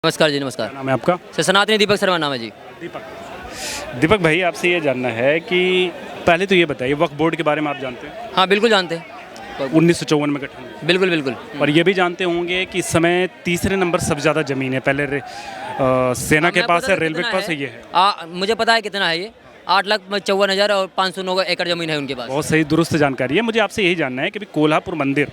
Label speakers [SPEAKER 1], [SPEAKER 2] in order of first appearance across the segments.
[SPEAKER 1] नमस्कार जी, नमस्कार।
[SPEAKER 2] नाम है आपका?
[SPEAKER 1] सर सनातनी दीपक शर्मा नाम है जी।
[SPEAKER 2] दीपक भाई, आपसे ये जानना है कि पहले तो ये बताइए, वक्फ बोर्ड के बारे में आप जानते हैं?
[SPEAKER 1] हाँ, बिल्कुल जानते हैं।
[SPEAKER 2] 1954 में गठन हुआ।
[SPEAKER 1] बिल्कुल, बिल्कुल।
[SPEAKER 2] और ये भी जानते होंगे कि इस समय तीसरे नंबर सबसे ज़्यादा ज़मीन है। पहले सेना के
[SPEAKER 1] मैं
[SPEAKER 2] पास
[SPEAKER 1] पता
[SPEAKER 2] है,
[SPEAKER 1] नहीं
[SPEAKER 2] रेलवे के
[SPEAKER 1] कितना
[SPEAKER 2] पास है, ये है।
[SPEAKER 1] मुझे पता है कितना है ये, 8,54,000 और 509 एकड़ ज़मीन है उनके पास।
[SPEAKER 2] बहुत सही, दुरुस्त जानकारी है। मुझे आपसे यही जानना है कि भी कोल्हापुर मंदिर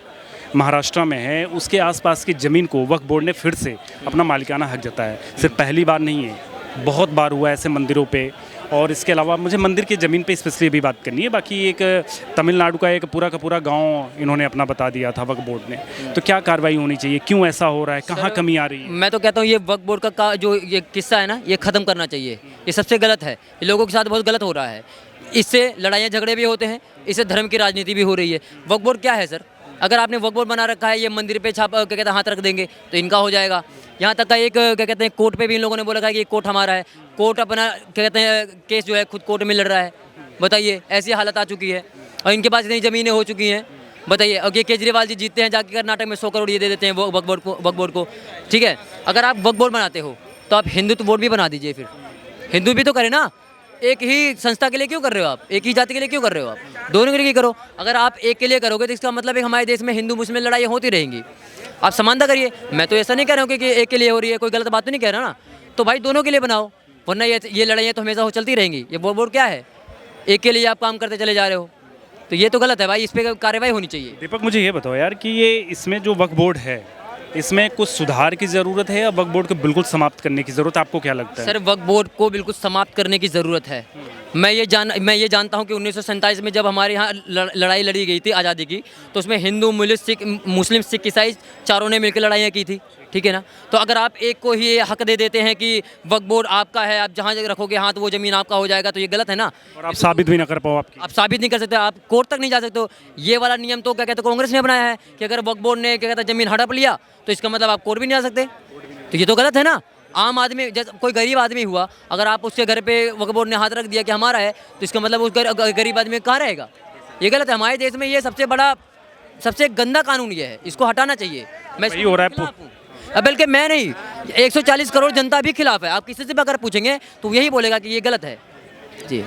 [SPEAKER 2] महाराष्ट्र में है, उसके आसपास की ज़मीन को वक्फ बोर्ड ने फिर से अपना मालिकाना हक जताया है। सिर्फ पहली बार नहीं है, बहुत बार हुआ है ऐसे मंदिरों पे। और इसके अलावा मुझे मंदिर की ज़मीन पे स्पेशली भी बात करनी है। बाकी एक तमिलनाडु का पूरा का पूरा गांव इन्होंने अपना बता दिया था वक्फ बोर्ड ने। तो क्या कार्रवाई होनी चाहिए, क्यों ऐसा हो रहा है, कहाँ कमी आ रही है?
[SPEAKER 1] मैं तो कहता हूँ ये वक्फ बोर्ड का जो ये किस्सा है ना, ये ख़त्म करना चाहिए। ये सबसे गलत है, ये लोगों के साथ बहुत गलत हो रहा है। इससे लड़ाइयाँ झगड़े भी होते हैं, इससे धर्म की राजनीति भी हो रही है। वक्फ बोर्ड क्या है सर? अगर आपने वक्फ बोर्ड बना रखा है, ये मंदिर पे छाप क्या कहते हैं हाथ रख देंगे तो इनका हो जाएगा। यहाँ तक का एक क्या कहते हैं कोर्ट पे भी इन लोगों ने बोला था कि ये कोर्ट हमारा है। कोर्ट अपना क्या कहते हैं केस जो है खुद कोर्ट में लड़ रहा है। बताइए, ऐसी हालत आ चुकी है और इनके पास इतनी ज़मीनें हो चुकी हैं। बताइए, और ये केजरीवाल जी जीतते हैं जाके कर्नाटक में 100 करोड़ ये दे देते हैं वक्फ बोर्ड को। ठीक है, अगर आप वक्फ बोर्ड बनाते हो तो आप हिंदुत्व बोर्ड भी बना दीजिए। फिर हिंदू भी तो करें ना। एक ही संस्था के लिए क्यों कर रहे हो आप? एक ही जाति के लिए क्यों कर रहे हो आप? दोनों के लिए करो। अगर आप एक के लिए करोगे तो इसका मतलब है हमारे देश में हिंदू मुस्लिम लड़ाई होती रहेंगी। आप समानता करिए। मैं तो ऐसा नहीं कह रहा हूँ कि एक के लिए हो रही है, कोई गलत बात तो नहीं कह रहा ना। तो भाई दोनों के लिए बनाओ, वरना ये लड़ाइयाँ तो हमेशा चलती रहेंगी। ये बोर्ड क्या है? एक के लिए आप काम करते चले जा रहे हो, तो ये तो गलत है भाई। इस पर कार्रवाई होनी चाहिए।
[SPEAKER 2] दीपक, मुझे ये बताओ यार कि ये इसमें जो वक्फ बोर्ड है, इसमें कुछ सुधार की ज़रूरत है या वक्फ बोर्ड को बिल्कुल समाप्त करने की ज़रूरत है? आपको क्या लगता है?
[SPEAKER 1] सर, वक्फ बोर्ड को बिल्कुल समाप्त करने की ज़रूरत है। मैं ये जानता हूँ कि 1947 में जब हमारे यहाँ लड़ाई लड़ी गई थी आज़ादी की, तो उसमें हिंदू मुस्लिम सिख ईसाई चारों ने मिलकर लड़ाइयाँ की थी। ठीक है ना? तो अगर आप एक को ही हक दे देते हैं कि वक्फ बोर्ड आपका है, आप जहाँ रखोगे हाथ वो ज़मीन आपका हो जाएगा, तो ये गलत है ना।
[SPEAKER 2] और आप साबित भी ना कर पाओ। आप
[SPEAKER 1] साबित नहीं कर सकते, आप कोर्ट तक नहीं जा सकते हो। ये वाला नियम तो क्या कहते हैं कांग्रेस ने बनाया है कि अगर वक्फ बोर्ड ने क्या कहते हैं ज़मीन हड़प लिया तो इसका मतलब आप कोर्ट भी नहीं जा सकते। तो ये तो गलत है ना। आम आदमी, जैसे कोई गरीब आदमी हुआ, अगर आप उसके घर पे वक्फ बोर्ड ने हाथ रख दिया कि हमारा है, तो इसका मतलब उस गरीब आदमी कहाँ रहेगा? ये गलत है। हमारे देश में ये सबसे गंदा कानून ये है, इसको हटाना चाहिए। मैं
[SPEAKER 2] वही हो रहा है।
[SPEAKER 1] बल्कि मैं नहीं, 140 करोड़ जनता भी खिलाफ है। आप किसी से भी अगर पूछेंगे तो यही बोलेगा कि ये गलत है जी।